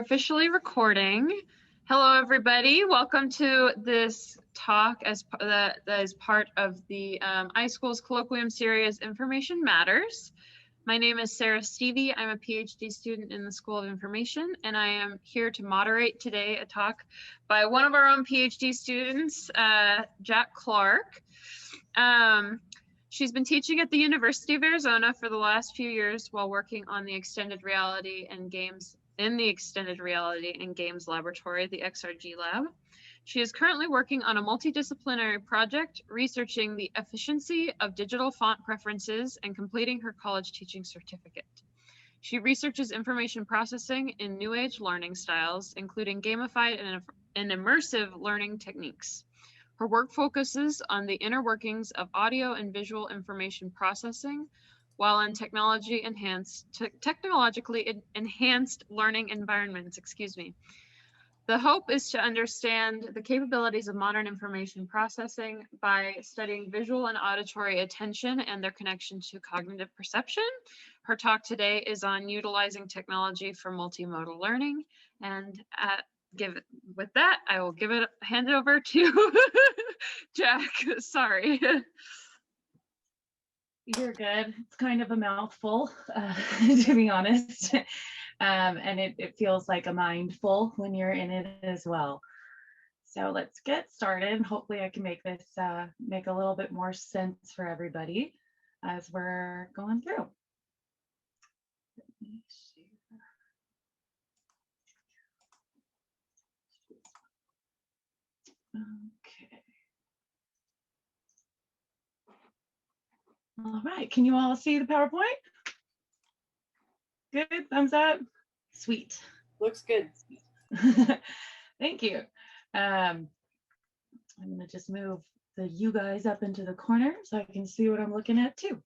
Officially recording. Hello, everybody. Welcome to this talk that is part of the iSchool's colloquium series, Information Matters. My name is Sarah Stevie. I'm a PhD student in the School of Information, and I am here to moderate today a talk by one of our own PhD students, Jack Clark. She's been teaching at the University of Arizona for the last few years while working on the extended reality and games in the Extended Reality and Games Laboratory, the XRG Lab. She is currently working on a multidisciplinary project researching the efficiency of digital font preferences and completing her college teaching certificate. She researches information processing in new age learning styles, including gamified and immersive learning techniques. Her work focuses on the inner workings of audio and visual information processing, while in technologically enhanced learning environments, The hope is to understand the capabilities of modern information processing by studying visual and auditory attention and their connection to cognitive perception. Her talk today is on utilizing technology for multimodal learning. And with that, I will hand it over to Jack. Sorry. You're good. It's kind of a mouthful, to be honest. And it feels like a mindful when you're in it as well. So let's get started. Hopefully I can make this make a little bit more sense for everybody as we're going through. Let me share. Okay. All right, can you all see the PowerPoint? Good, thumbs up. Sweet. Looks good. Thank you. I'm gonna just move you guys up into the corner so I can see what I'm looking at too.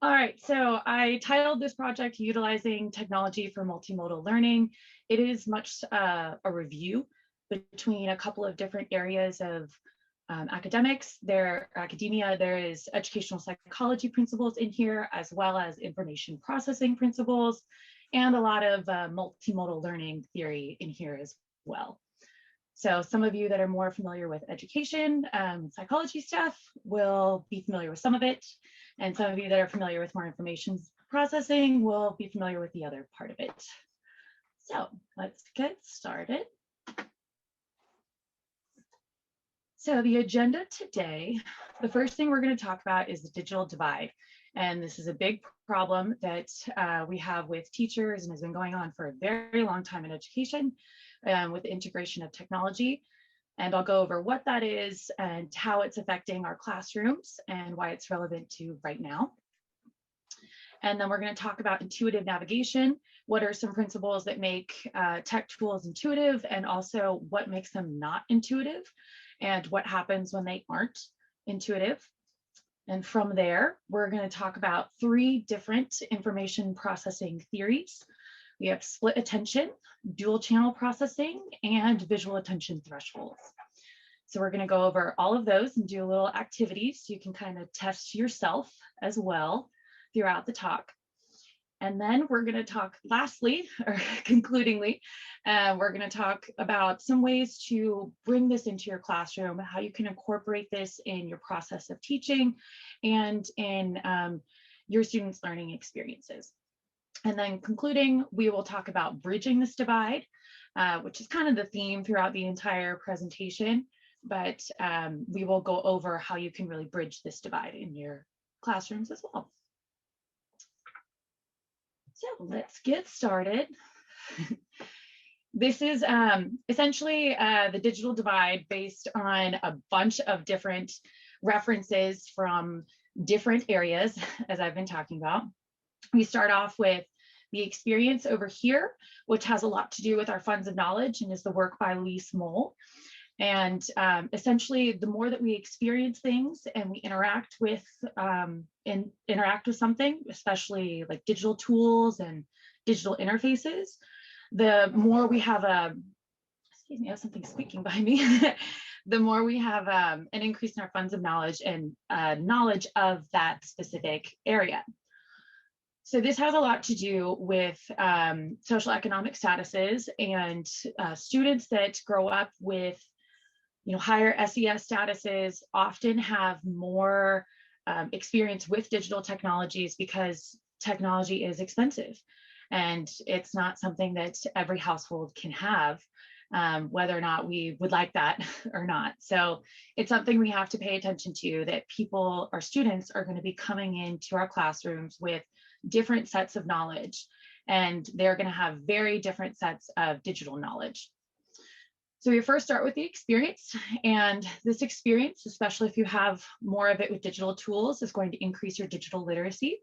All right, so I titled this project Utilizing Technology for Multimodal Learning. It is much a review between a couple of different areas of academia. There is educational psychology principles in here, as well as information processing principles, and a lot of multimodal learning theory in here as well. So some of you that are more familiar with education, psychology stuff will be familiar with some of it. And some of you that are familiar with more information processing will be familiar with the other part of it. So let's get started. So the agenda today, the first thing we're going to talk about is the digital divide. And this is a big problem that we have with teachers and has been going on for a very long time in education with the integration of technology. And I'll go over what that is and how it's affecting our classrooms and why it's relevant to right now. And then we're going to talk about intuitive navigation. What are some principles that make tech tools intuitive, and also what makes them not intuitive, and what happens when they aren't intuitive. And from there, we're going to talk about 3 different information processing theories. We have split attention, dual channel processing, and visual attention thresholds. So we're going to go over all of those and do a little activity so you can kind of test yourself as well throughout the talk. And then we're going to talk lastly, or concludingly, we're going to talk about some ways to bring this into your classroom, how you can incorporate this in your process of teaching and in your students' learning experiences. And then concluding, we will talk about bridging this divide, which is kind of the theme throughout the entire presentation, but we will go over how you can really bridge this divide in your classrooms as well. So let's get started. This is essentially the digital divide based on a bunch of different references from different areas, as I've been talking about. We start off with the experience over here, which has a lot to do with our funds of knowledge and is the work by Louise Moll. And essentially, the more that we experience things and we interact with something, especially like digital tools and digital interfaces, the more we have excuse me, I have something squeaking by me. The more we have an increase in our funds of knowledge and knowledge of that specific area. So this has a lot to do with social economic statuses, and students that grow up with higher SES statuses often have more experience with digital technologies because technology is expensive and it's not something that every household can have, whether or not we would like that or not. So it's something we have to pay attention to, that our students are going to be coming into our classrooms with different sets of knowledge, and they're going to have very different sets of digital knowledge. So we first start with the experience, and this experience, especially if you have more of it with digital tools, is going to increase your digital literacy.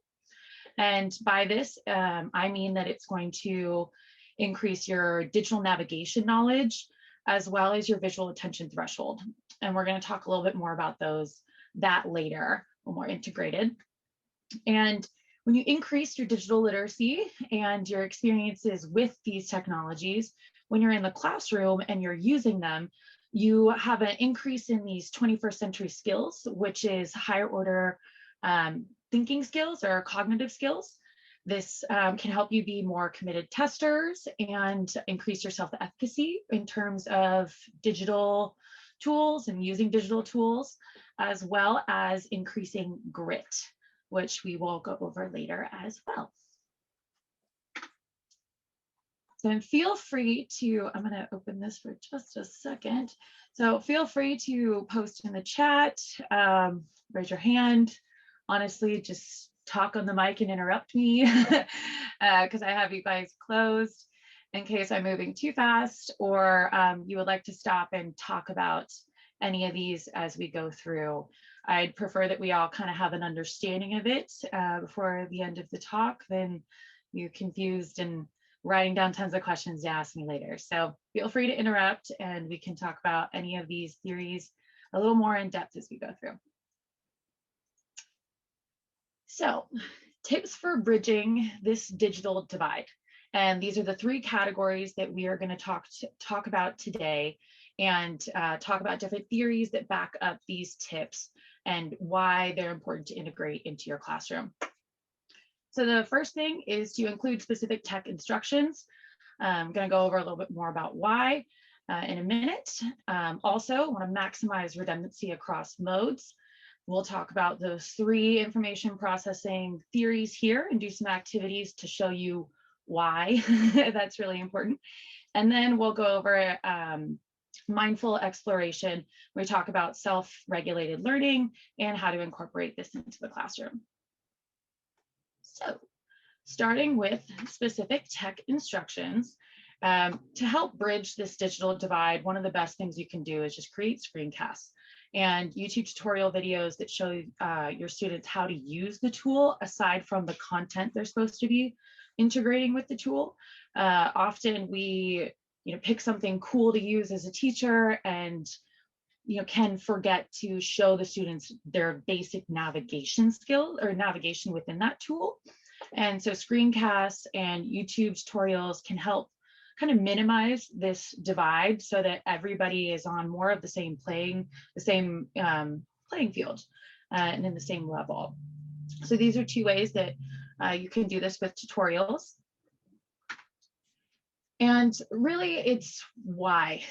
And by this, I mean that it's going to increase your digital navigation knowledge, as well as your visual attention threshold. And we're going to talk a little bit more about that later, a little more integrated. And when you increase your digital literacy and your experiences with these technologies, when you're in the classroom and you're using them, you have an increase in these 21st century skills, which is higher order thinking skills or cognitive skills. This can help you be more committed testers and increase your self-efficacy in terms of digital tools and using digital tools, as well as increasing grit, which we will go over later as well. So feel free to, I'm going to open this for just a second. So feel free to post in the chat, raise your hand. Honestly, just talk on the mic and interrupt me because I have you guys closed in case I'm moving too fast, or you would like to stop and talk about any of these as we go through. I'd prefer that we all kind of have an understanding of it before the end of the talk than you confused and writing down tons of questions to ask me later. So feel free to interrupt and we can talk about any of these theories a little more in depth as we go through. So tips for bridging this digital divide. And these are the three categories that we are going to talk about today, and talk about different theories that back up these tips and why they're important to integrate into your classroom. So the first thing is to include specific tech instructions. I'm going to go over a little bit more about why in a minute. Also, I want to maximize redundancy across modes. We'll talk about those three information processing theories here and do some activities to show you why that's really important. And then we'll go over mindful exploration. We talk about self-regulated learning and how to incorporate this into the classroom. So starting with specific tech instructions, to help bridge this digital divide, one of the best things you can do is just create screencasts and YouTube tutorial videos that show your students how to use the tool aside from the content they're supposed to be integrating with the tool. Often we pick something cool to use as a teacher and can forget to show the students their basic navigation skills or navigation within that tool. And so screencasts and YouTube tutorials can help kind of minimize this divide so that everybody is on more of the same playing field and in the same level. So these are two ways that you can do this with tutorials. And really, it's why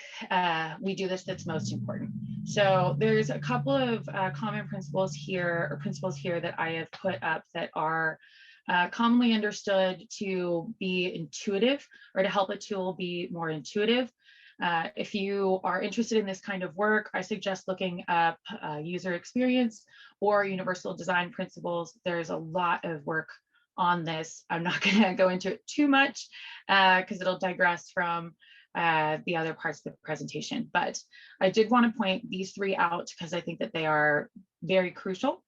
we do this that's most important. So there's a couple of common principles here that I have put up that are commonly understood to be intuitive, or to help a tool be more intuitive. If you are interested in this kind of work, I suggest looking up user experience or universal design principles. There's a lot of work on this. I'm not going to go into it too much because it'll digress from the other parts of the presentation. But I did want to point these three out because I think that they are very crucial.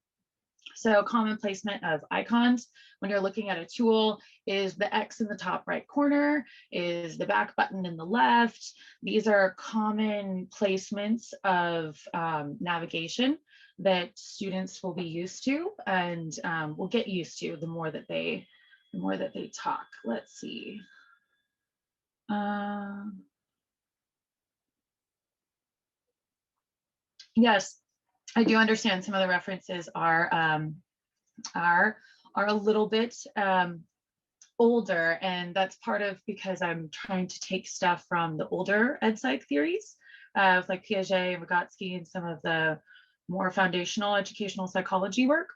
So common placement of icons when you're looking at a tool is the X in the top right corner, is the back button in the left. These are common placements of navigation that students will be used to and will get used to the more that they talk. Let's see. Yes, I do understand some of the references are are a little bit older, and that's part of because I'm trying to take stuff from the older ed psych theories, like Piaget and Vygotsky and some of the more foundational educational psychology work,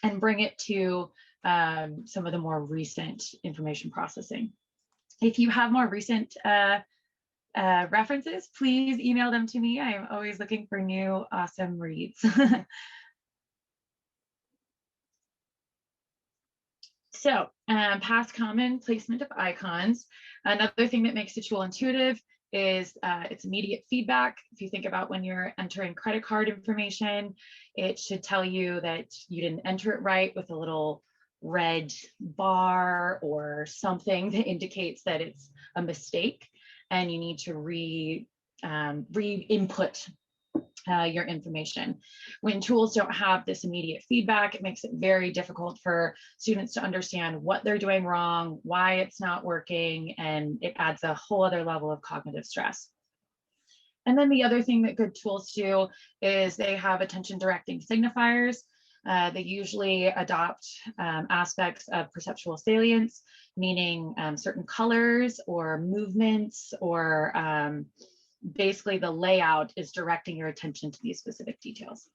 and bring it to some of the more recent information processing. If you have more recent references, please email them to me. I am always looking for new awesome reads. So past common placement of icons. Another thing that makes the tool intuitive is its immediate feedback. If you think about when you're entering credit card information, it should tell you that you didn't enter it right with a little red bar or something that indicates that it's a mistake and you need to re-input your information. When tools don't have this immediate feedback, it makes it very difficult for students to understand what they're doing wrong, why it's not working, and it adds a whole other level of cognitive stress. And then the other thing that good tools do is they have attention directing signifiers. They usually adopt aspects of perceptual salience, meaning certain colors or movements or basically the layout is directing your attention to these specific details.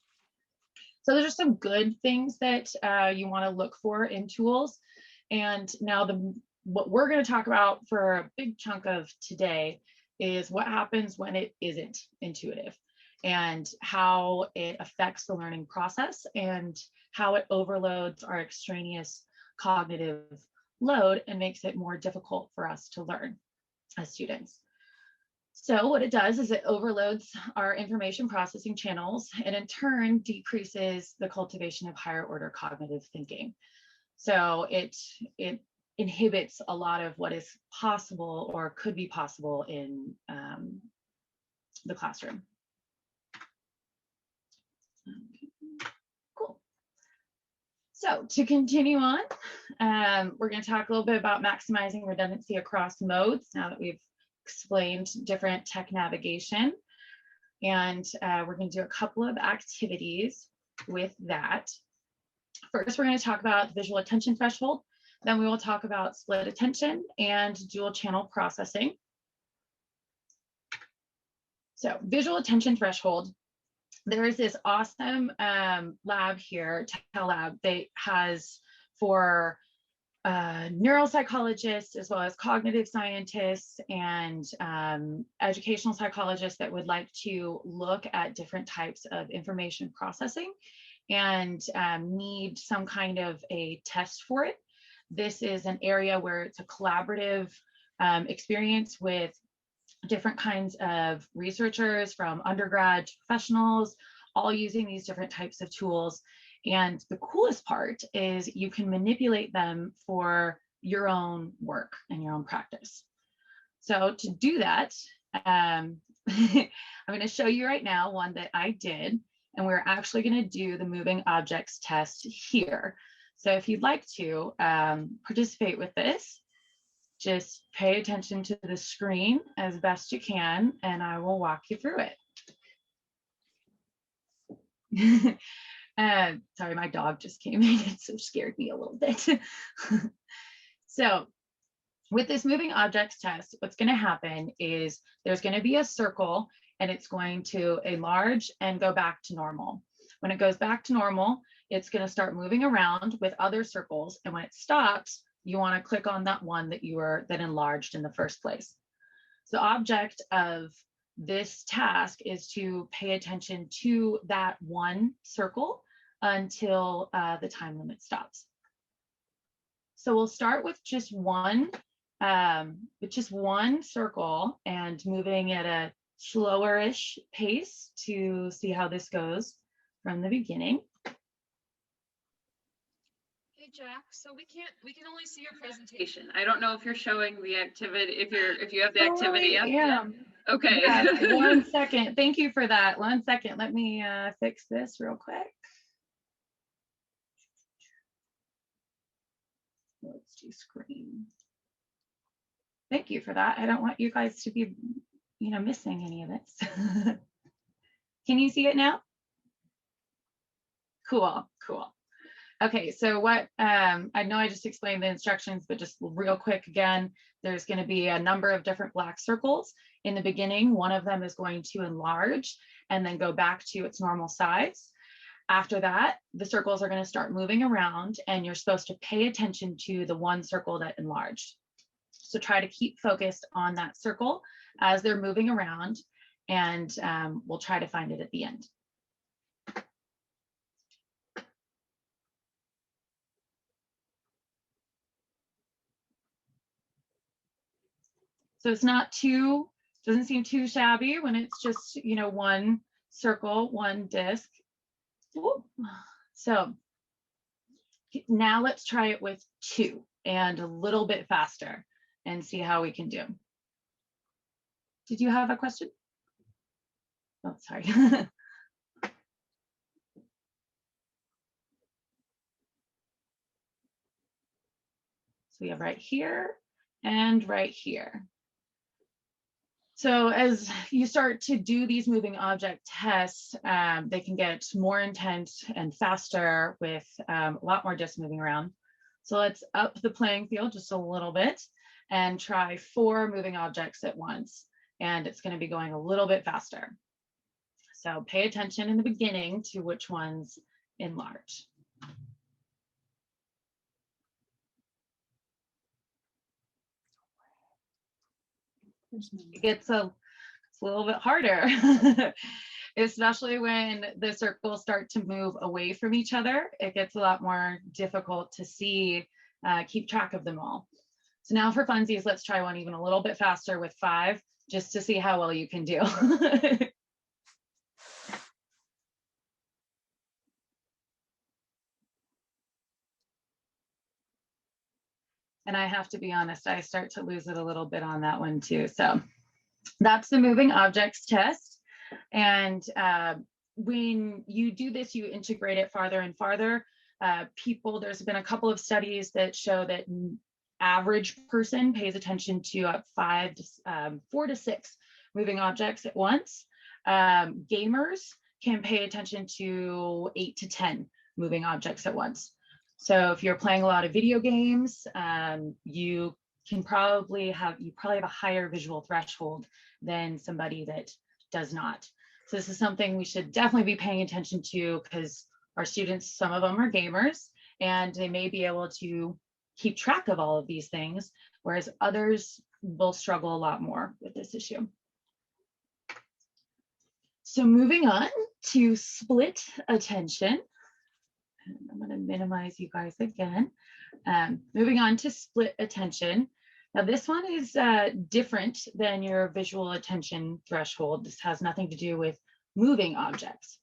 So those are some good things that you want to look for in tools. And now what we're going to talk about for a big chunk of today is what happens when it isn't intuitive and how it affects the learning process and how it overloads our extraneous cognitive load and makes it more difficult for us to learn as students. So what it does is it overloads our information processing channels and in turn decreases the cultivation of higher order cognitive thinking. So it inhibits a lot of what is possible or could be possible in the classroom. Cool. So to continue on, we're going to talk a little bit about maximizing redundancy across modes now that we've explained different tech navigation. And we're going to do a couple of activities with that. First, we're going to talk about visual attention threshold. Then we will talk about split attention and dual channel processing. So visual attention threshold. There is this awesome lab here, Tell Lab, that has for neuropsychologists as well as cognitive scientists and educational psychologists that would like to look at different types of information processing and need some kind of a test for it. This is an area where it's a collaborative experience with different kinds of researchers from undergrad to professionals, all using these different types of tools. And the coolest part is you can manipulate them for your own work and your own practice. So to do that, I'm going to show you right now one that I did, and we're actually going to do the moving objects test here. So if you'd like to participate with this, just pay attention to the screen as best you can, and I will walk you through it. Sorry, my dog just came in, it so scared me a little bit. So with this moving objects test, what's going to happen is there's going to be a circle and it's going to enlarge and go back to normal. When it goes back to normal, it's going to start moving around with other circles. And when it stops, you want to click on that one that enlarged in the first place. So the object of this task is to pay attention to that one circle until the time limit stops. So we'll start with just one circle and moving at a slower-ish pace to see how this goes from the beginning. Hey Jack, so we can only see your presentation. I don't know if you're showing the activity, if you have the activity up. Yeah. Okay. Yeah, 1 second. Thank you for that. 1 second. Let me fix this real quick. Let's do screen. Thank you for that. I don't want you guys to be, missing any of this. Can you see it now? Cool. Okay, so what, I know I just explained the instructions, but just real quick again, there's going to be a number of different black circles. In the beginning, one of them is going to enlarge and then go back to its normal size. After that, the circles are going to start moving around and you're supposed to pay attention to the one circle that enlarged. So try to keep focused on that circle as they're moving around, and we'll try to find it at the end. So it's not too, doesn't seem too shabby when it's just, you know, one circle, one disc. Ooh. So now let's try it with two and a little bit faster and see how we can do. Did you have a question? Oh, sorry. So we have right here and right here. So as you start to do these moving object tests, they can get more intense and faster with a lot more discs moving around. So let's up the playing field just a little bit and try 4 moving objects at once. And it's going to be going a little bit faster. So pay attention in the beginning to which ones enlarge. It gets a little bit harder, especially when the circles start to move away from each other. It gets a lot more difficult to see, keep track of them all. So now for funsies, let's try one even a little bit faster with 5, just to see how well you can do. And I have to be honest, I start to lose it a little bit on that one too. So that's the moving objects test. And when you do this, you integrate it farther and farther. There's been a couple of studies that show that average person pays attention to 4 to 6 moving objects at once. Gamers can pay attention to 8 to 10 moving objects at once. So if you're playing a lot of video games, you probably have a higher visual threshold than somebody that does not. So this is something we should definitely be paying attention to, because our students, some of them are gamers, and they may be able to keep track of all of these things, whereas others will struggle a lot more with this issue. So moving on to split attention. I'm going to minimize you guys again. Moving on to split attention. Now this one is different than your visual attention threshold. This has nothing to do with moving objects.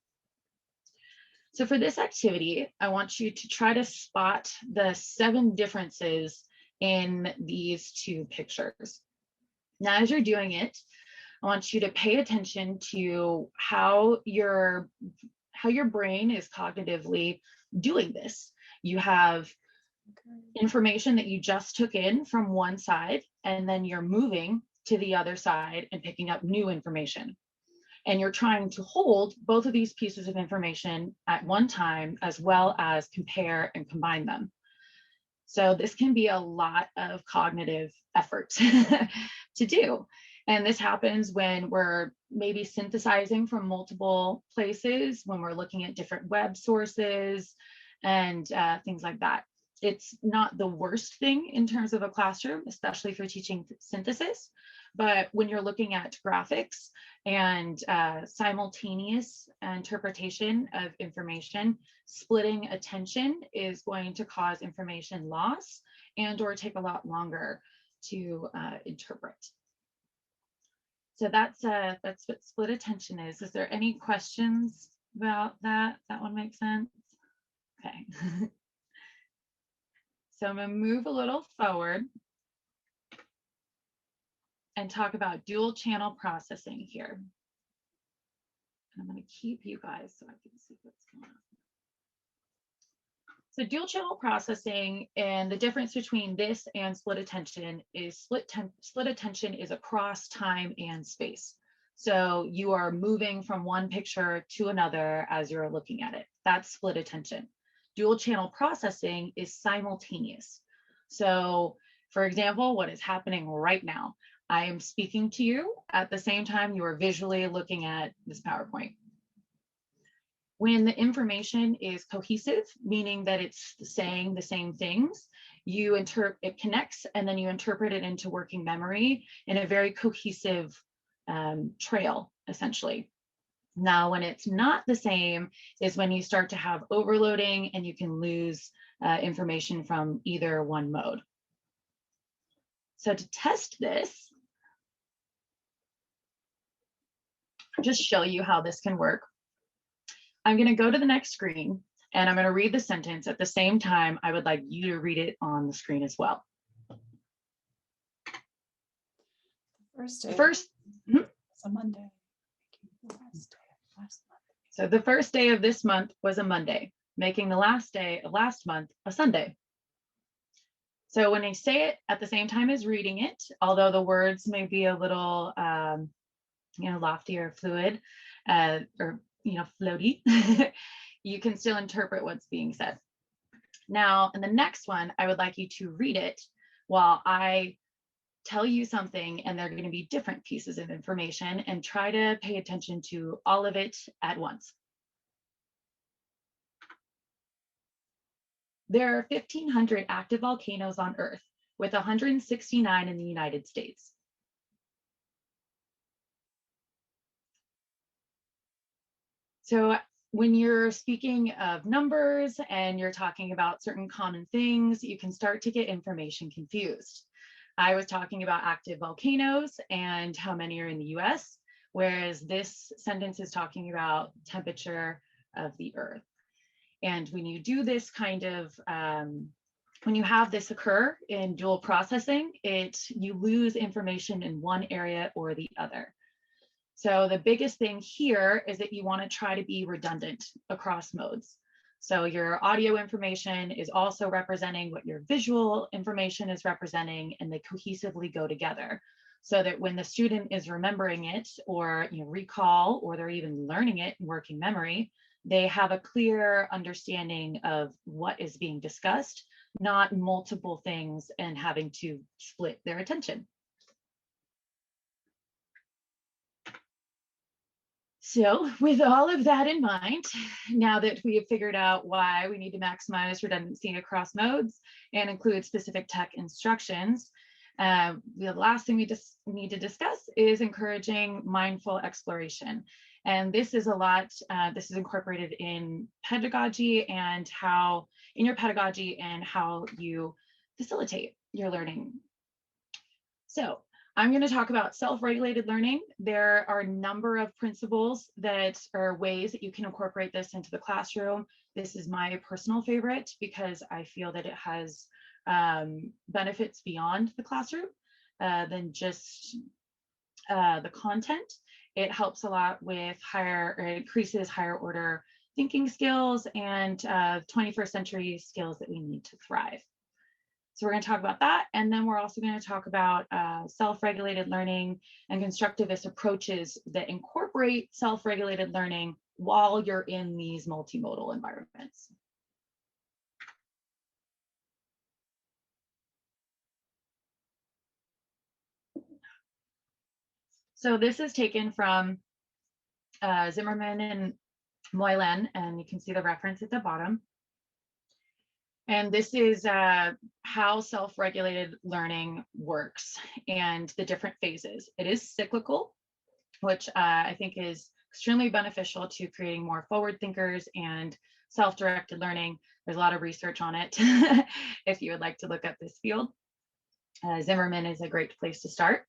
So for this activity, I want you to try to spot the 7 differences in these 2 pictures. Now, as you're doing it, I want you to pay attention to how your brain is cognitively doing this. You have information that you just took in from one side, and then you're moving to the other side and picking up new information. And you're trying to hold both of these pieces of information at one time, as well as compare and combine them. So this can be a lot of cognitive effort to do. And this happens when we're maybe synthesizing from multiple places, when we're looking at different web sources and things like that. It's not the worst thing in terms of a classroom, especially for teaching synthesis. But when you're looking at graphics and simultaneous interpretation of information, splitting attention is going to cause information loss and or take a lot longer to interpret. So that's what split attention is. Is there any questions about that? That one makes sense? Okay. So I'm going to move a little forward and talk about dual channel processing here. And I'm going to keep you guys so I can see what's going on. So dual channel processing, and the difference between this and split attention is split attention is across time and space. So you are moving from one picture to another as you're looking at it. That's split attention. Dual channel processing is simultaneous. So for example, what is happening right now? I am speaking to you at the same time you are visually looking at this PowerPoint. When the information is cohesive, meaning that it's saying the same things, it connects and then you interpret it into working memory in a very cohesive trail, essentially. Now, when it's not the same is when you start to have overloading and you can lose information from either one mode. So to test this, just show you how this can work. I'm going to go to the next screen and I'm going to read the sentence at the same time. I would like you to read it on the screen as well. It's a Monday. So the first day of this month was a Monday, making the last day of last month a Sunday. So when I say it at the same time as reading it, although the words may be a little, lofty or fluid, or floaty, you can still interpret what's being said. Now, in the next one, I would like you to read it while I tell you something, and they're going to be different pieces of information, and try to pay attention to all of it at once. There are 1,500 active volcanoes on Earth, with 169 in the United States. So when you're speaking of numbers and you're talking about certain common things, you can start to get information confused. I was talking about active volcanoes and how many are in the US, whereas this sentence is talking about temperature of the Earth. And when you do this kind of, when you have this occur in dual processing, you lose information in one area or the other. So the biggest thing here is that you want to try to be redundant across modes. So your audio information is also representing what your visual information is representing, and they cohesively go together so that when the student is remembering it or recall, or they're even learning it in working memory, they have a clear understanding of what is being discussed, not multiple things and having to split their attention. So with all of that in mind, now that we have figured out why we need to maximize redundancy across modes and include specific tech instructions, the last thing we just need to discuss is encouraging mindful exploration. And this is this is incorporated in pedagogy and how you facilitate your learning. So I'm going to talk about self-regulated learning. There are a number of principles that are ways that you can incorporate this into the classroom. This is my personal favorite because I feel that it has benefits beyond the classroom than just the content. It helps a lot with it increases higher order thinking skills and 21st century skills that we need to thrive. So we're going to talk about that. And then we're also going to talk about self-regulated learning and constructivist approaches that incorporate self-regulated learning while you're in these multimodal environments. So this is taken from Zimmerman and Moylan, and you can see the reference at the bottom. And this is how self-regulated learning works and the different phases. It is cyclical, which I think is extremely beneficial to creating more forward thinkers and self-directed learning. There's a lot of research on it if you would like to look at this field. Zimmerman is a great place to start.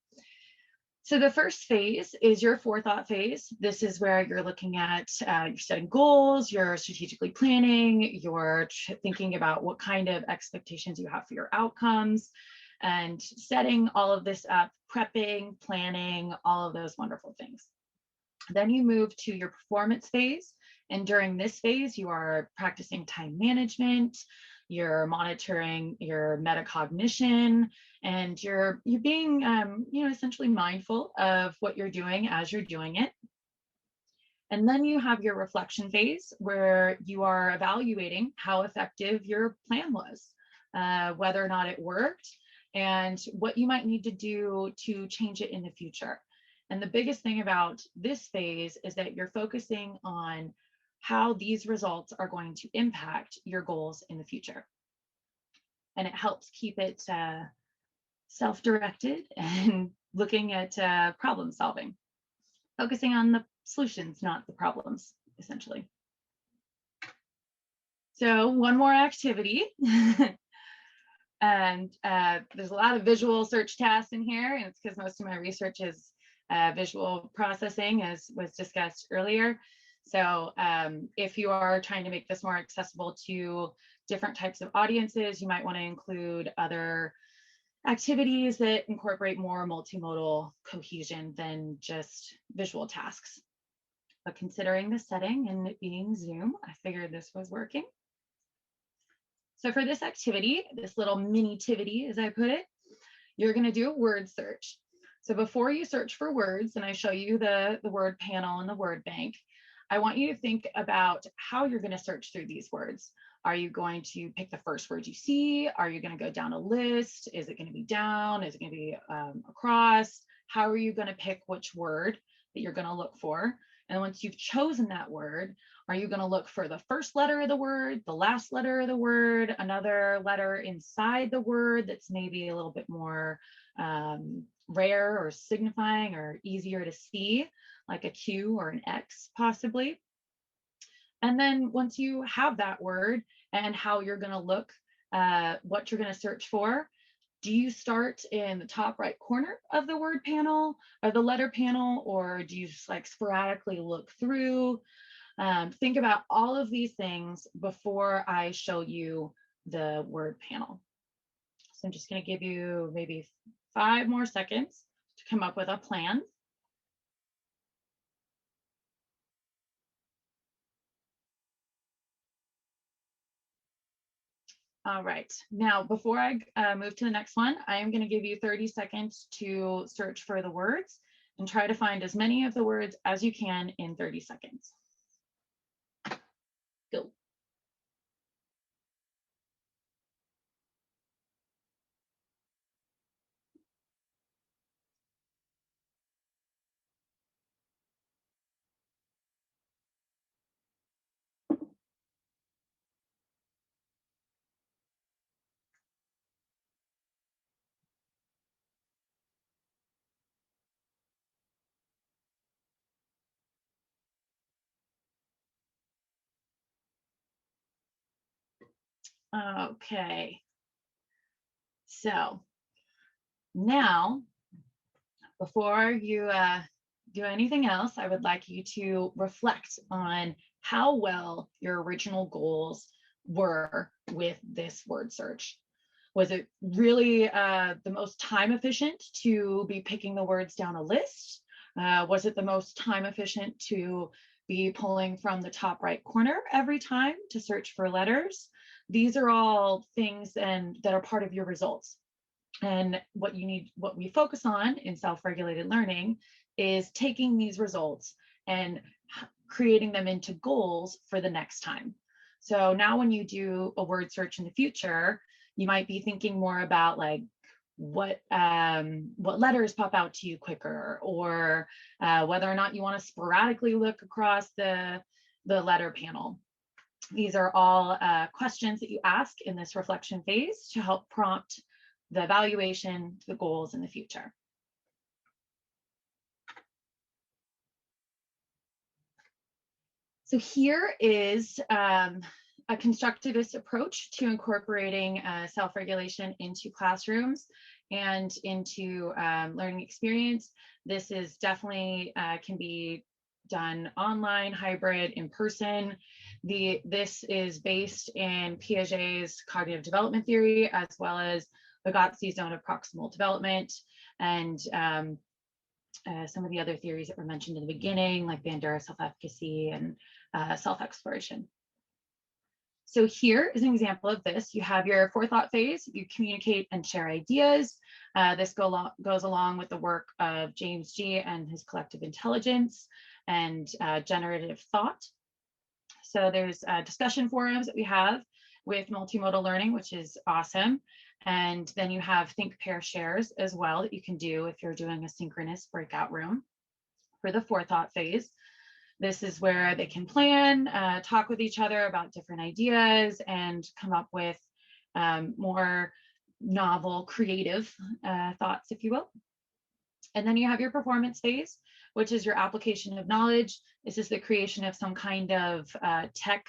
So the first phase is your forethought phase. This is where you're looking at, you're setting goals, you're strategically planning, you're thinking about what kind of expectations you have for your outcomes, and setting all of this up, prepping, planning, all of those wonderful things. Then you move to your performance phase. And during this phase, you are practicing time management, you're monitoring your metacognition, and you're being essentially mindful of what you're doing as you're doing it. And then you have your reflection phase where you are evaluating how effective your plan was, whether or not it worked, and what you might need to do to change it in the future. And the biggest thing about this phase is that you're focusing on how these results are going to impact your goals in the future. And it helps keep it self-directed and looking at problem solving, focusing on the solutions, not the problems, essentially. So one more activity. And there's a lot of visual search tasks in here, and it's because most of my research is visual processing, as was discussed earlier. So if you are trying to make this more accessible to different types of audiences, you might want to include other activities that incorporate more multimodal cohesion than just visual tasks. But considering the setting and it being Zoom, I figured this was working. So for this activity, this little mini-tivity, as I put it, you're going to do a word search. So before you search for words, and I show you the word panel and the word bank, I want you to think about how you're going to search through these words. Are you going to pick the first word you see? Are you going to go down a list? Is it going to be down? Is it going to be across? How are you going to pick which word that you're going to look for? And once you've chosen that word, are you going to look for the first letter of the word, the last letter of the word, another letter inside the word that's maybe a little bit more rare or signifying or easier to see, like a Q or an X possibly? And then once you have that word and how you're going to look, what you're going to search for, do you start in the top right corner of the word panel or the letter panel, or do you just like sporadically look through? Think about all of these things before I show you the word panel. So I'm just going to give you maybe 5 more seconds to come up with a plan. All right, now before I move to the next one, I am going to give you 30 seconds to search for the words and try to find as many of the words as you can in 30 seconds. Go. Okay, so now before you do anything else, I would like you to reflect on how well your original goals were with this word search. Was it really the most time efficient to be picking the words down a list? Was it the most time efficient to be pulling from the top right corner every time to search for letters? These are all things that are part of your results. And what we focus on in self-regulated learning is taking these results and creating them into goals for the next time. So now when you do a word search in the future, you might be thinking more about like what letters pop out to you quicker, or whether or not you want to sporadically look across the letter panel. These are all questions that you ask in this reflection phase to help prompt the evaluation, the goals in the future. So here is a constructivist approach to incorporating self-regulation into classrooms and into learning experience. This is definitely can be done online, hybrid, in person. This is based in Piaget's cognitive development theory, as well as Vygotski's zone of proximal development, and some of the other theories that were mentioned in the beginning, like Bandura self-efficacy and self-exploration. So here is an example of this. You have your forethought phase. You communicate and share ideas. This goes along with the work of James G. and his collective intelligence and generative thought. So there's discussion forums that we have with multimodal learning, which is awesome. And then you have think, pair, shares as well that you can do if you're doing a synchronous breakout room for the forethought phase. This is where they can plan, talk with each other about different ideas and come up with more novel, creative thoughts, if you will. And then you have your performance phase, which is your application of knowledge. This is the creation of some kind of tech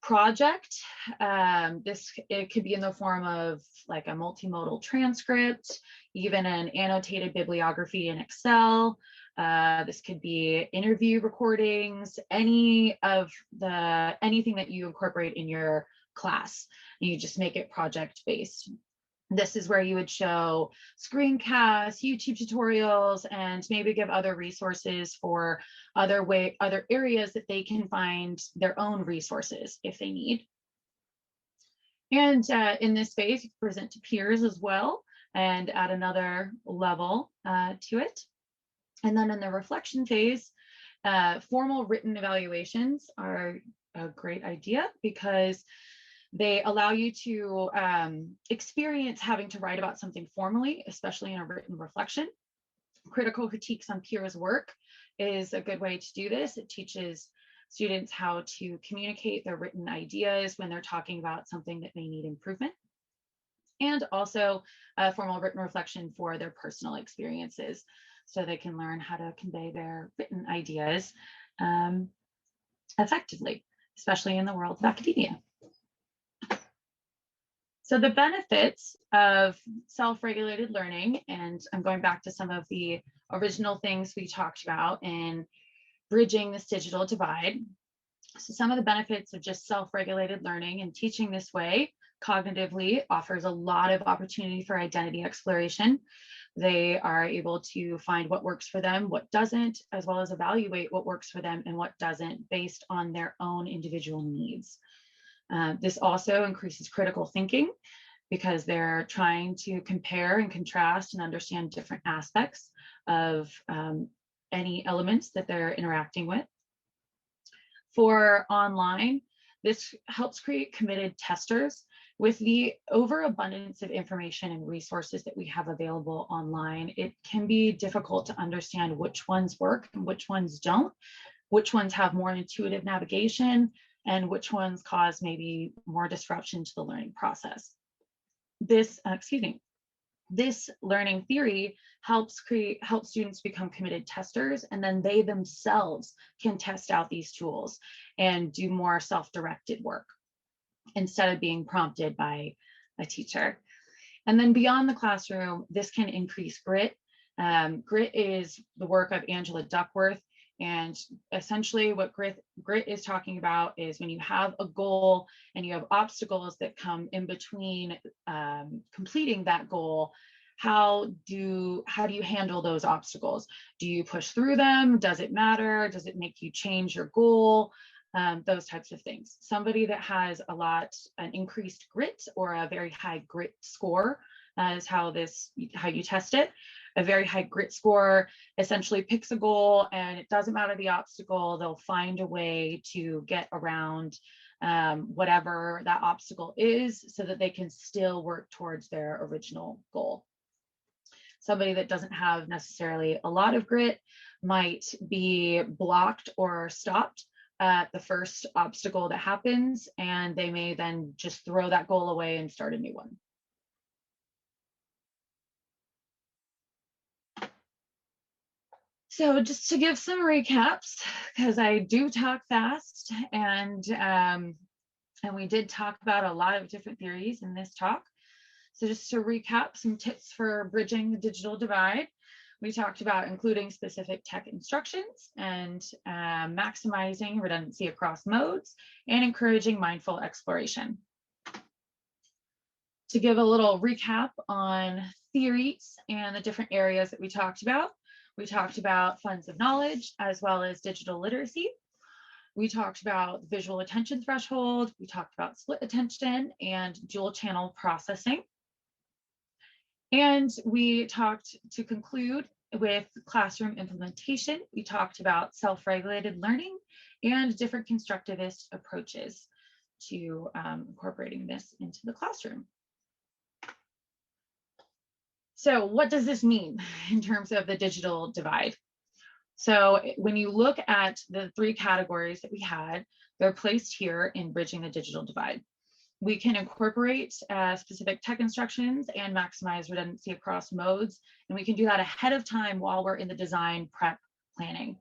project. It could be in the form of like a multimodal transcript, even an annotated bibliography in Excel. This could be interview recordings, anything that you incorporate in your class. You just make it project-based. This is where you would show screencasts, YouTube tutorials, and maybe give other resources for other areas that they can find their own resources if they need. And in this phase, you present to peers as well and add another level to it. And then in the reflection phase, formal written evaluations are a great idea because they allow you to experience having to write about something formally, especially in a written reflection. Critical critiques on peers' work is a good way to do this. It teaches students how to communicate their written ideas when they're talking about something that may need improvement. And also a formal written reflection for their personal experiences, so they can learn how to convey their written ideas effectively, especially in the world of academia. So the benefits of self-regulated learning, and I'm going back to some of the original things we talked about in bridging this digital divide. So some of the benefits of just self-regulated learning and teaching this way cognitively offers a lot of opportunity for identity exploration. They are able to find what works for them, what doesn't, as well as evaluate what works for them and what doesn't based on their own individual needs. This also increases critical thinking because they're trying to compare and contrast and understand different aspects of any elements that they're interacting with. For online, this helps create committed testers. With the overabundance of information and resources that we have available online, it can be difficult to understand which ones work and which ones don't, which ones have more intuitive navigation, and which ones cause maybe more disruption to the learning process. This learning theory helps students become committed testers, and then they themselves can test out these tools and do more self-directed work instead of being prompted by a teacher. And then beyond the classroom, this can increase grit. Grit is the work of Angela Duckworth. And essentially what grit is talking about is when you have a goal and you have obstacles that come in between completing that goal, how do you handle those obstacles? Do you push through them? Does it matter? Does it make you change your goal? Those types of things. Somebody that has an increased grit or a very high grit score is how you test it. A very high grit score essentially picks a goal, and it doesn't matter the obstacle, they'll find a way to get around whatever that obstacle is so that they can still work towards their original goal. Somebody that doesn't have necessarily a lot of grit might be blocked or stopped at the first obstacle that happens, and they may then just throw that goal away and start a new one. So just to give some recaps, because I do talk fast, and we did talk about a lot of different theories in this talk. So just to recap some tips for bridging the digital divide. We talked about including specific tech instructions and maximizing redundancy across modes and encouraging mindful exploration. To give a little recap on theories and the different areas that we talked about funds of knowledge as well as digital literacy. We talked about visual attention threshold. We talked about split attention and dual channel processing. And we talked, to conclude, with classroom implementation. We talked about self-regulated learning and different constructivist approaches to incorporating this into the classroom. So what does this mean in terms of the digital divide? So when you look at the 3 categories that we had, they're placed here in bridging the digital divide. We can incorporate specific tech instructions and maximize redundancy across modes. And we can do that ahead of time while we're in the design prep planning.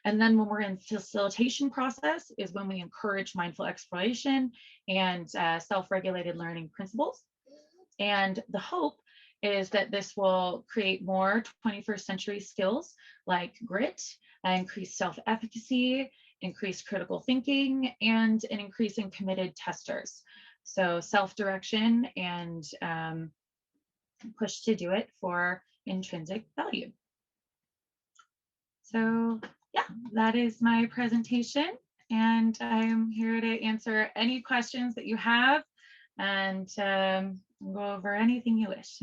And then when we're in facilitation process is when we encourage mindful exploration and self-regulated learning principles. And the hope is that this will create more 21st century skills like grit, increased self-efficacy, increased critical thinking, and an increase in committed testers. So self-direction and push to do it for intrinsic value. So yeah, that is my presentation. And I'm here to answer any questions that you have and go over anything you wish.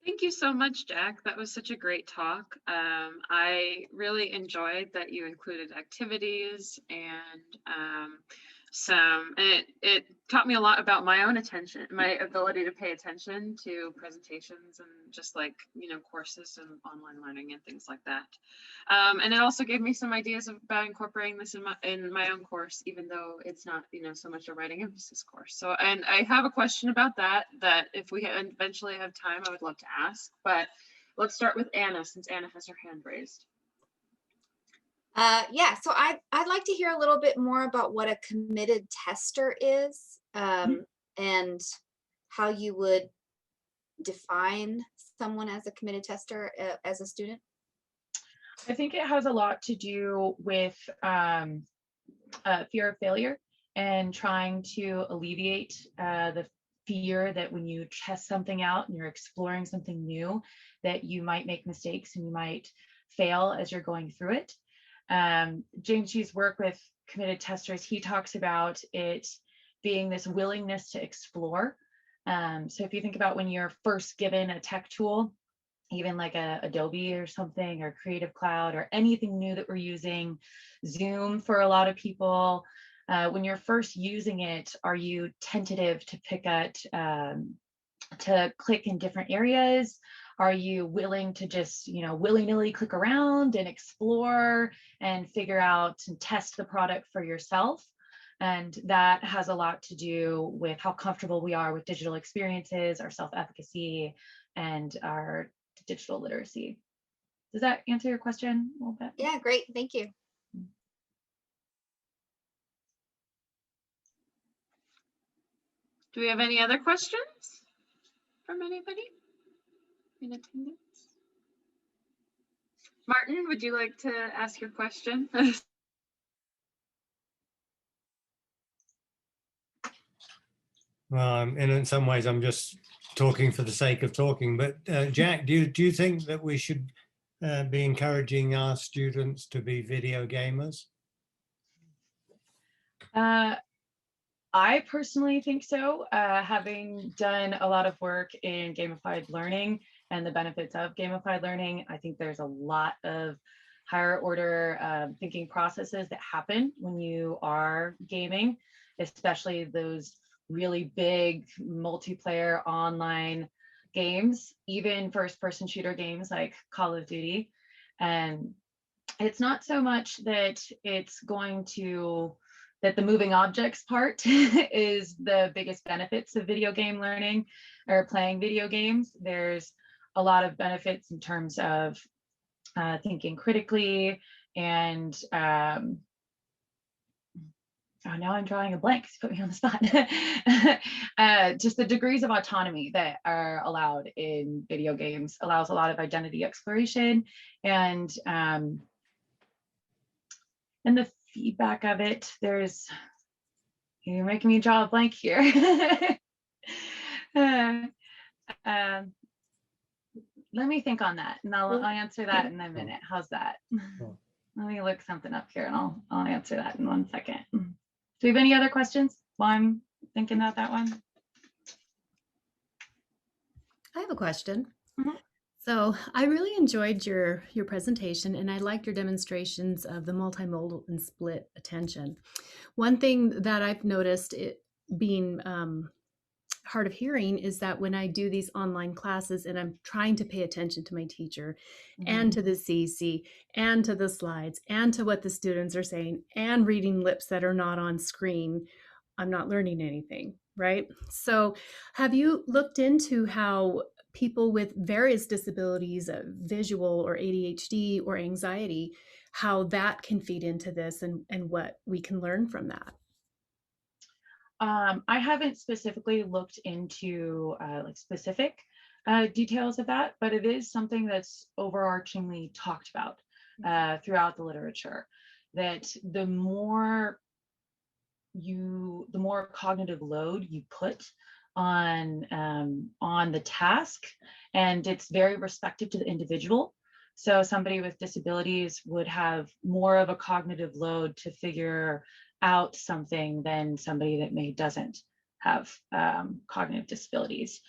Thank you so much, Jack. That was such a great talk. I really enjoyed that you included activities and it taught me a lot about my own attention, my ability to pay attention to presentations and just like, courses and online learning and things like that. And it also gave me some ideas about incorporating this in my own course, even though it's not, so much a writing emphasis course. So, and I have a question about that if we eventually have time, I would love to ask, but let's start with Anna, since Anna has her hand raised. Yeah, so I'd like to hear a little bit more about what a committed tester is, and how you would define someone as a committed tester as a student. I think it has a lot to do with fear of failure and trying to alleviate the fear that when you test something out and you're exploring something new, that you might make mistakes and you might fail as you're going through it. James G's work with committed testers, he talks about it being this willingness to explore. So if you think about when you're first given a tech tool, even like a Adobe or something, or Creative Cloud, or anything new that we're using, Zoom for a lot of people, when you're first using it, are you tentative to pick at, to click in different areas? Are you willing to just, willy-nilly click around and explore and figure out and test the product for yourself? And that has a lot to do with how comfortable we are with digital experiences, our self-efficacy, and our digital literacy. Does that answer your question a little bit? Yeah, great. Thank you. Do we have any other questions from anybody in attendance? Martin, would you like to ask your question? Well, in some ways, I'm just talking for the sake of talking. But Jack, do you think that we should be encouraging our students to be video gamers? I personally think so. Having done a lot of work in gamified learning and the benefits of gamified learning, I think there's a lot of higher order thinking processes that happen when you are gaming, especially those really big multiplayer online games, even first-person shooter games like Call of Duty. And it's not so much that it's going to, that the moving objects part is the biggest benefits of video game learning or playing video games. There's a lot of benefits in terms of thinking critically and oh, now I'm drawing a blank. It's put me on the spot. Just the degrees of autonomy that are allowed in video games allows a lot of identity exploration, and the feedback of it. You're making me draw a blank here. Let me think on that, and I'll answer that in a minute. How's that? Let me look something up here and I'll answer that in 1 second. Do we have any other questions while I'm thinking about that one? I have a question. Mhm. So I really enjoyed your presentation, and I liked your demonstrations of the multimodal and split attention. One thing that I've noticed it being hard of hearing is that when I do these online classes and I'm trying to pay attention to my teacher and to the CC and to the slides and to what the students are saying and reading lips that are not on screen, I'm not learning anything, right? So have you looked into how people with various disabilities, visual or ADHD or anxiety, how that can feed into this and what we can learn from that? I haven't specifically looked into like specific details of that, but it is something that's overarchingly talked about throughout the literature, that the more cognitive load you put on the task, and it's very respective to the individual. So somebody with disabilities would have more of a cognitive load to figure out something than somebody that doesn't have cognitive disabilities.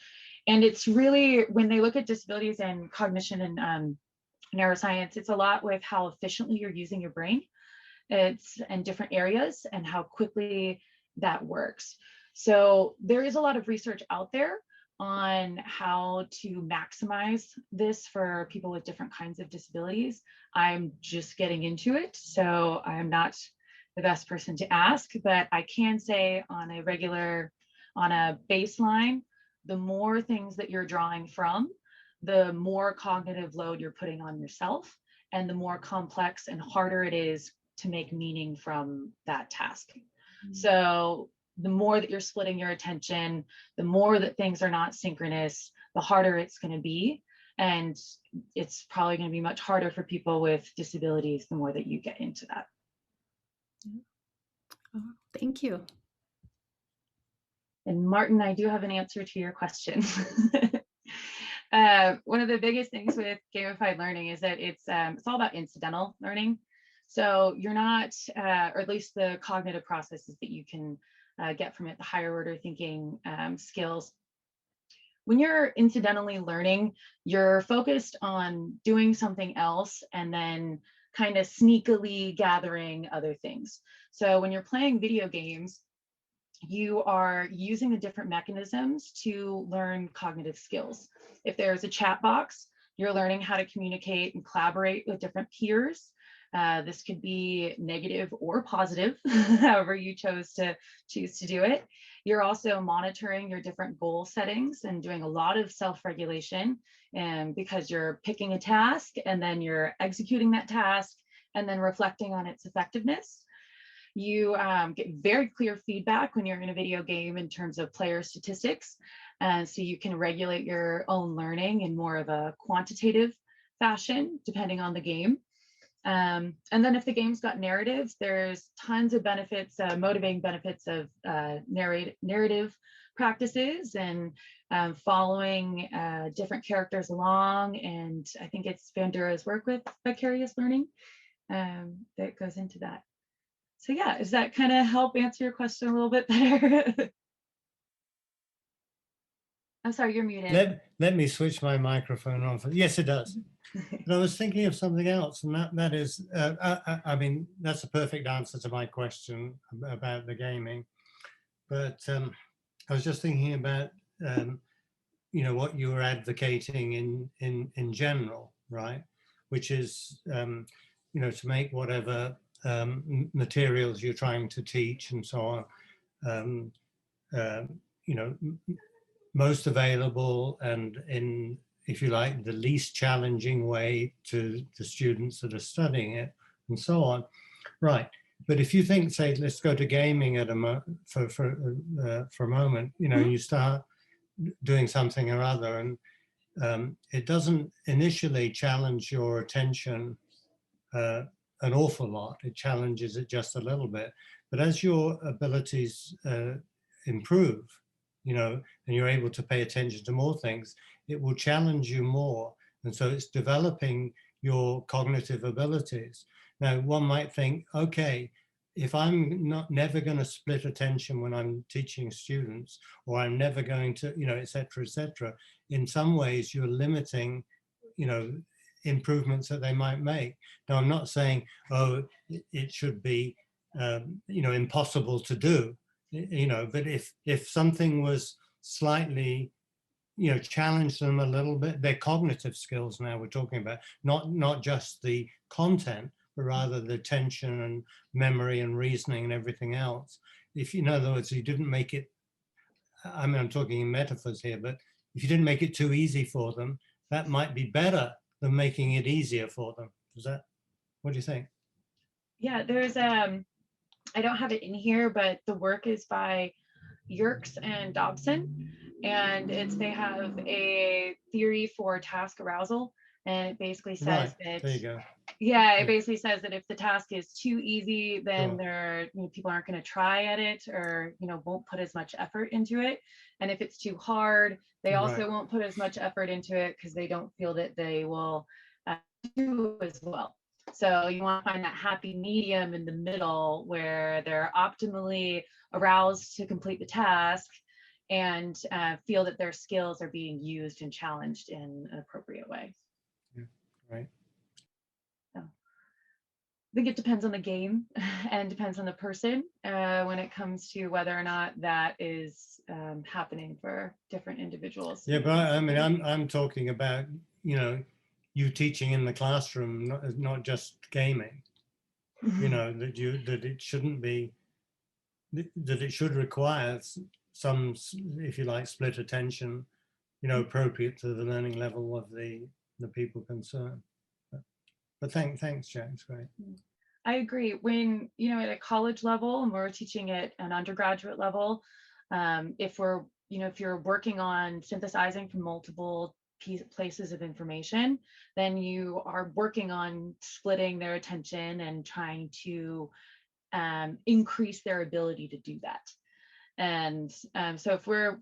And it's really, when they look at disabilities and cognition and neuroscience, it's a lot with how efficiently you're using your brain. It's in different areas and how quickly that works. So there is a lot of research out there on how to maximize this for people with different kinds of disabilities. I'm just getting into it, so I'm not the best person to ask, but I can say on a baseline, the more things that you're drawing from, the more cognitive load you're putting on yourself, and the more complex and harder it is to make meaning from that task. So the more that you're splitting your attention, the more that things are not synchronous, the harder it's going to be. And it's probably going to be much harder for people with disabilities the more that you get into that. Oh, thank you. And Martin, I do have an answer to your question. One of the biggest things with gamified learning is that it's all about incidental learning. So you're not, or at least the cognitive processes that you can get from it, the higher order thinking skills. When you're incidentally learning, you're focused on doing something else and then kind of sneakily gathering other things. So when you're playing video games, you are using the different mechanisms to learn cognitive skills. If there's a chat box, you're learning how to communicate and collaborate with different peers. This could be negative or positive, however you choose to do it. You're also monitoring your different goal settings and doing a lot of self-regulation, and because you're picking a task and then you're executing that task and then reflecting on its effectiveness. You get very clear feedback when you're in a video game in terms of player statistics. So you can regulate your own learning in more of a quantitative fashion, depending on the game. And then if the game's got narratives, there's tons of benefits, motivating benefits of narrative practices and following different characters along. And I think it's Bandura's work with vicarious learning that goes into that. So yeah, does that kind of help answer your question a little bit better? I'm sorry, you're muted. Let me switch my microphone on. Yes, it does. But I was thinking of something else, and that is, I mean, that's a perfect answer to my question about the gaming. But I was just thinking about, you know, what you were advocating in general, right? Which is, you know, to make whatever materials you're trying to teach and so on, you know, most available and in, if you like, the least challenging way to the students that are studying it and so on. Right. But if you think, say, let's go to gaming at for a moment, you know, you start doing something or other and it doesn't initially challenge your attention an awful lot. It challenges it just a little bit. But as your abilities improve, you know, and you're able to pay attention to more things, it will challenge you more. And so it's developing your cognitive abilities. Now, one might think, okay, if I'm never going to split attention when I'm teaching students, or I'm never going to, et cetera, in some ways you're limiting, improvements that they might make. Now, I'm not saying, oh, it should be, impossible to do, but if something was slightly, challenge them a little bit, their cognitive skills now we're talking about, not just the content, but rather the attention and memory and reasoning and everything else. If, in other words, you didn't make it, I mean, I'm talking in metaphors here, but if you didn't make it too easy for them, that might be better than making it easier for them. What do you think? Yeah, there's I don't have it in here, but the work is by Yerkes and Dobson, and they have a theory for task arousal, and it basically says that, there you go. Yeah, it basically says that if the task is too easy, then Sure. people aren't going to try at it, or won't put as much effort into it. And if it's too hard, they also won't put as much effort into it because they don't feel that they will do as well. So you want to find that happy medium in the middle where they're optimally aroused to complete the task and feel that their skills are being used and challenged in an appropriate way. Yeah, right. So I think it depends on the game and depends on the person when it comes to whether or not that is happening for different individuals. Yeah, but I mean, I'm talking about, you teaching in the classroom, not just gaming. That it shouldn't be, that it should require some, if you like, split attention, appropriate to the learning level of the people concerned. But thanks, Jack. It's great. I agree. When, at a college level and we're teaching at an undergraduate level, if you're working on synthesizing from multiple places of information, then you are working on splitting their attention and trying to increase their ability to do that. And so if we're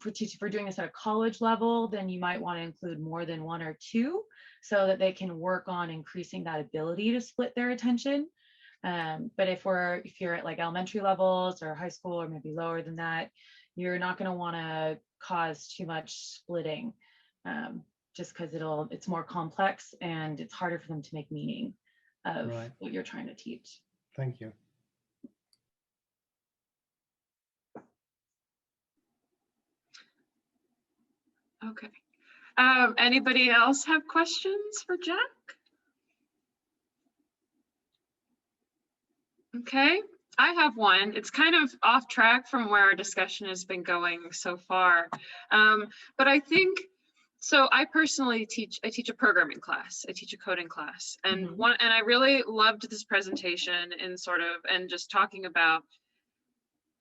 doing this at a college level, then you might want to include more than one or two so that they can work on increasing that ability to split their attention. But if you're at like elementary levels or high school or maybe lower than that, you're not going to want to cause too much splitting, just because it's more complex and it's harder for them to make meaning of what you're trying to teach. Thank you. Okay. Anybody else have questions for Jack? Okay, I have one. It's kind of off track from where our discussion has been going so far. But I think, so I personally teach a programming class. I teach a coding class. And and I really loved this presentation and just talking about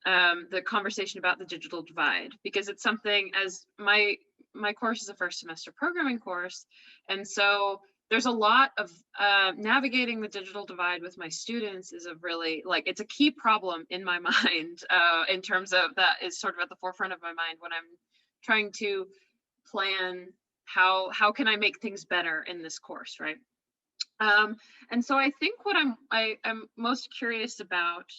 the conversation about the digital divide, because it's something, as my course is a first semester programming course. And so there's a lot of navigating the digital divide with my students is it's a key problem in my mind, in terms of that is sort of at the forefront of my mind when I'm trying to plan how can I make things better in this course, right? And so I think what I'm most curious about,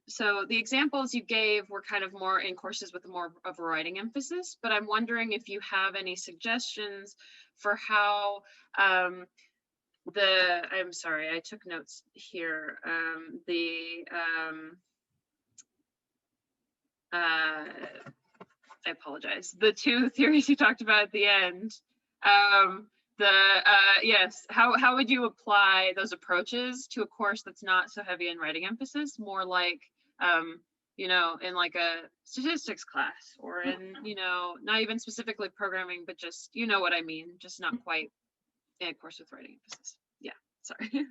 so the examples you gave were kind of more in courses with more of a writing emphasis, but I'm wondering if you have any suggestions for how I'm sorry, I took notes here. I apologize. The two theories you talked about at the end, yes, how would you apply those approaches to a course that's not so heavy in writing emphasis, more like, in like a statistics class, or in, not even specifically programming, but just, you know what I mean, just not quite in a course with writing emphasis. Yeah, sorry.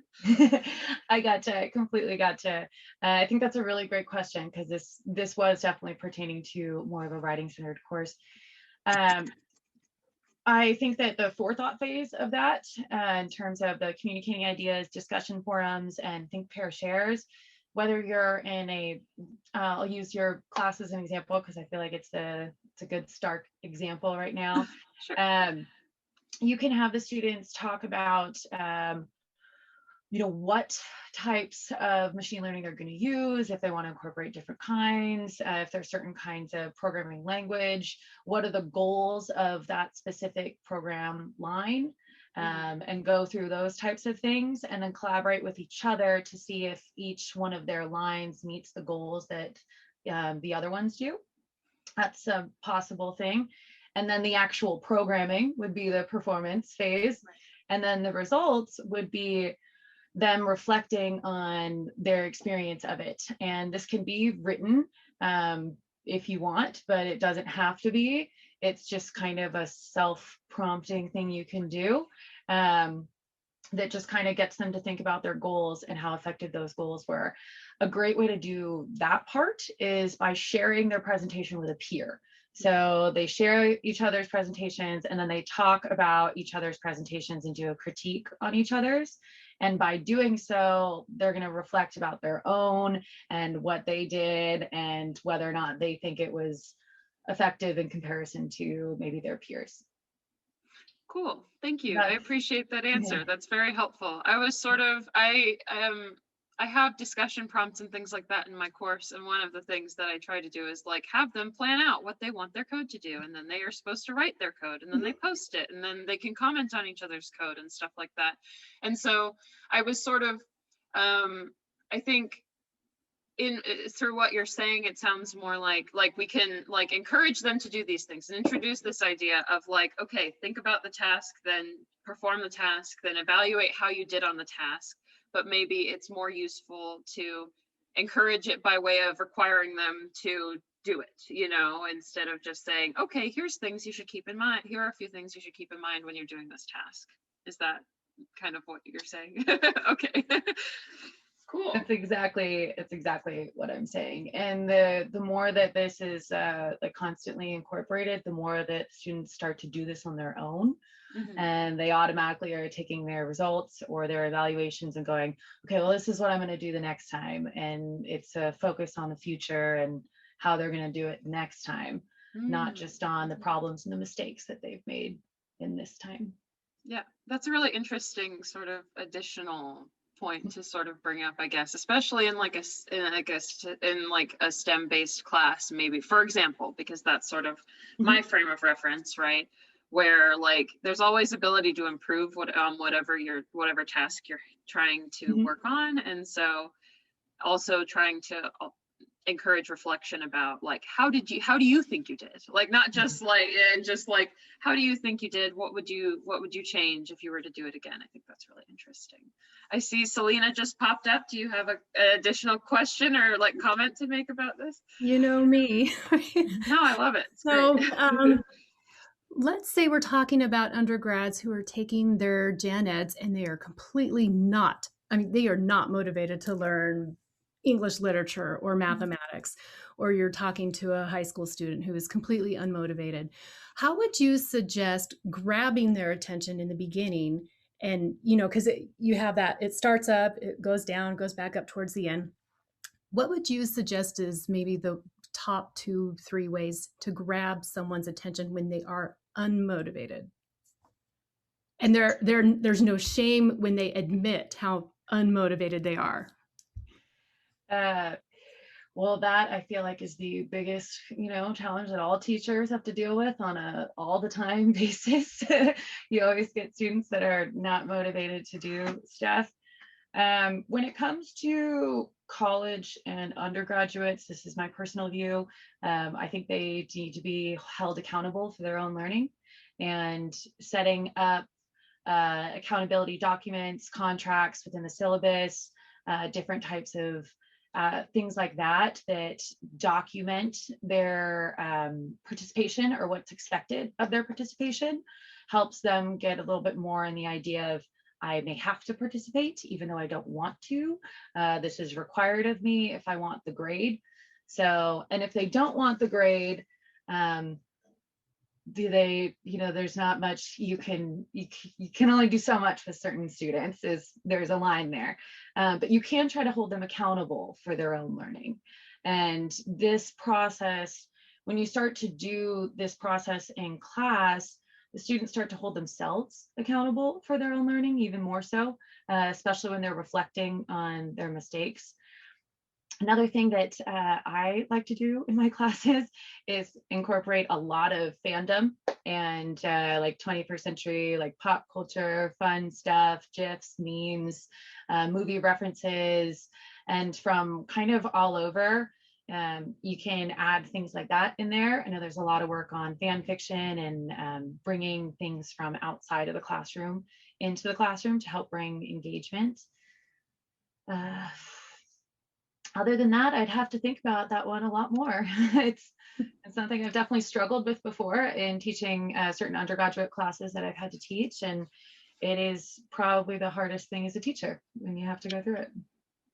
I gotcha, completely gotcha. I think that's a really great question, because this was definitely pertaining to more of a writing centered course. I think that the forethought phase of that, in terms of the communicating ideas, discussion forums, and think, pair, shares, whether you're in I'll use your class as an example because I feel like it's a good stark example right now. Sure. You can have the students talk about what types of machine learning they're going to use, if they want to incorporate different kinds, if there's certain kinds of programming language, what are the goals of that specific program line, and go through those types of things, and then collaborate with each other to see if each one of their lines meets the goals that the other ones do. That's a possible thing. And then the actual programming would be the performance phase. And then the results would be them reflecting on their experience of it. And this can be written if you want, but it doesn't have to be. It's just kind of a self-prompting thing you can do that just kind of gets them to think about their goals and how effective those goals were. A great way to do that part is by sharing their presentation with a peer. So they share each other's presentations, and then they talk about each other's presentations and do a critique on each other's. And by doing so, they're going to reflect about their own and what they did and whether or not they think it was effective in comparison to maybe their peers. Cool. Thank you. I appreciate that answer. Yeah. That's very helpful. I was sort of, I have discussion prompts and things like that in my course. And one of the things that I try to do is like have them plan out what they want their code to do. And then they are supposed to write their code, and then they post it, and then they can comment on each other's code and stuff like that. And so I was sort of, I think through what you're saying, it sounds more like we can like encourage them to do these things and introduce this idea of like, okay, think about the task, then perform the task, then evaluate how you did on the task. But maybe it's more useful to encourage it by way of requiring them to do it, instead of just saying, okay, here's things you should keep in mind. Here are a few things you should keep in mind when you're doing this task. Is that kind of what you're saying? Okay. Cool. It's exactly what I'm saying. And the more that this is like constantly incorporated, the more that students start to do this on their own. And they automatically are taking their results or their evaluations and going, okay, well, this is what I'm going to do the next time. And it's a focus on the future and how they're going to do it next time, not just on the problems and the mistakes that they've made in this time. Yeah, that's a really interesting sort of additional point to sort of bring up, I guess, especially in like a STEM-based class, maybe, for example, because that's sort of my frame of reference, right? Where like there's always ability to improve whatever task you're trying to work on, and so also trying to encourage reflection about like how do you think you did, like not just like how do you think you did, what would you change if you were to do it again. I think that's really interesting. I see Selena just popped up. Do you have an additional question or like comment to make about this? You know me. No, I love it. It's so great. Let's say we're talking about undergrads who are taking their gen eds and they are completely not, they are not motivated to learn English literature or mathematics, or you're talking to a high school student who is completely unmotivated. How would you suggest grabbing their attention in the beginning? And, because you have that, it starts up, it goes down, goes back up towards the end. What would you suggest is maybe the top 2-3 ways to grab someone's attention when they are unmotivated? And there's no shame when they admit how unmotivated they are. Well, that I feel like is the biggest, challenge that all teachers have to deal with on a all the time basis. You always get students that are not motivated to do stuff. When it comes to college and undergraduates, this is my personal view. I think they need to be held accountable for their own learning, and setting up accountability documents, contracts within the syllabus, different types of things like that document their participation or what's expected of their participation, helps them get a little bit more in the idea of, I may have to participate even though I don't want to. This is required of me if I want the grade. So, and if they don't want the grade, there's not much you can only do so much with certain students, there's a line there, but you can try to hold them accountable for their own learning. And this process, when you start to do this process in class, the students start to hold themselves accountable for their own learning even more so, especially when they're reflecting on their mistakes. Another thing that I like to do in my classes is incorporate a lot of fandom and like 21st century, like pop culture, fun stuff, GIFs, memes, movie references, and from kind of all over. You can add things like that in there. I know there's a lot of work on fan fiction and bringing things from outside of the classroom into the classroom to help bring engagement. Other than that, I'd have to think about that one a lot more. It's something I've definitely struggled with before in teaching certain undergraduate classes that I've had to teach. And it is probably the hardest thing as a teacher when you have to go through it.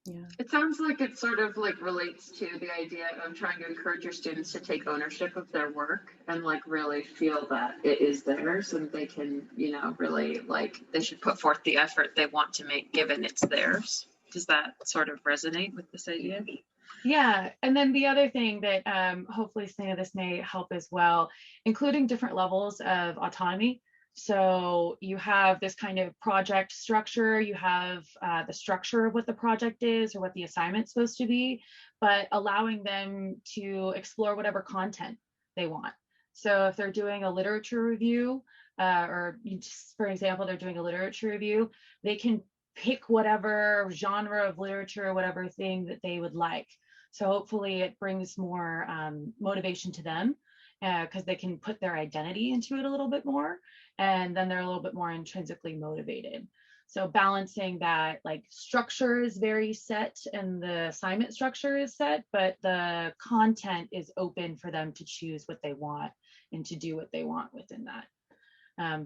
Yeah. It sounds like it sort of like relates to the idea of trying to encourage your students to take ownership of their work and like really feel that it is theirs and they can, you know, really like they should put forth the effort they want to make given it's theirs. Does that sort of resonate with this idea? Yeah, and then the other thing that hopefully some of this may help as well, including different levels of autonomy. So you have this kind of project structure, you have the structure of what the project is or what the assignment's supposed to be, but allowing them to explore whatever content they want. So if they're doing a literature review, or just, for example, they're doing a literature review, they can pick whatever genre of literature, whatever thing that they would like. So hopefully it brings more motivation to them because they can put their identity into it a little bit more, and then they're a little bit more intrinsically motivated. So balancing that, like structure is very set and the assignment structure is set, but the content is open for them to choose what they want and to do what they want within that.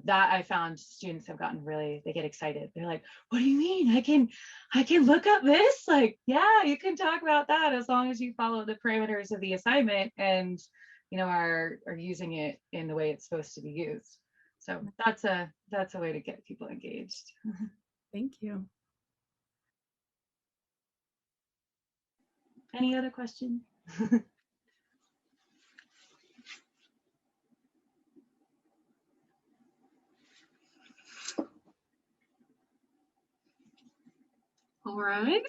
That I found students have gotten really, they get excited. They're like, what do you mean? I can look up this? Like, yeah, you can talk about that as long as you follow the parameters of the assignment and, you know, are using it in the way it's supposed to be used. So that's a way to get people engaged. Thank you. Any other questions? All right.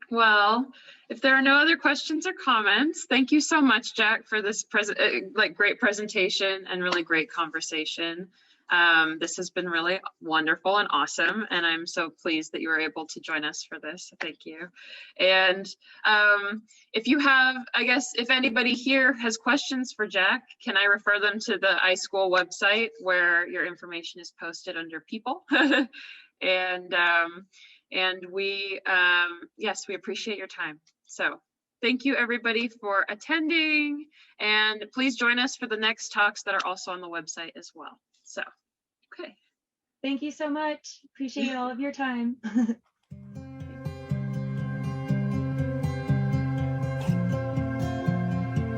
Well, if there are no other questions or comments, thank you so much, Jack, for this great presentation and really great conversation. This has been really wonderful and awesome, and I'm so pleased that you were able to join us for this. So thank you. And if you have, I guess, if anybody here has questions for Jack, can I refer them to the iSchool website where your information is posted under people? And we, yes, we appreciate your time. So thank you everybody for attending, and please join us for the next talks that are also on the website as well. So, okay. Thank you so much. Appreciate all of your time.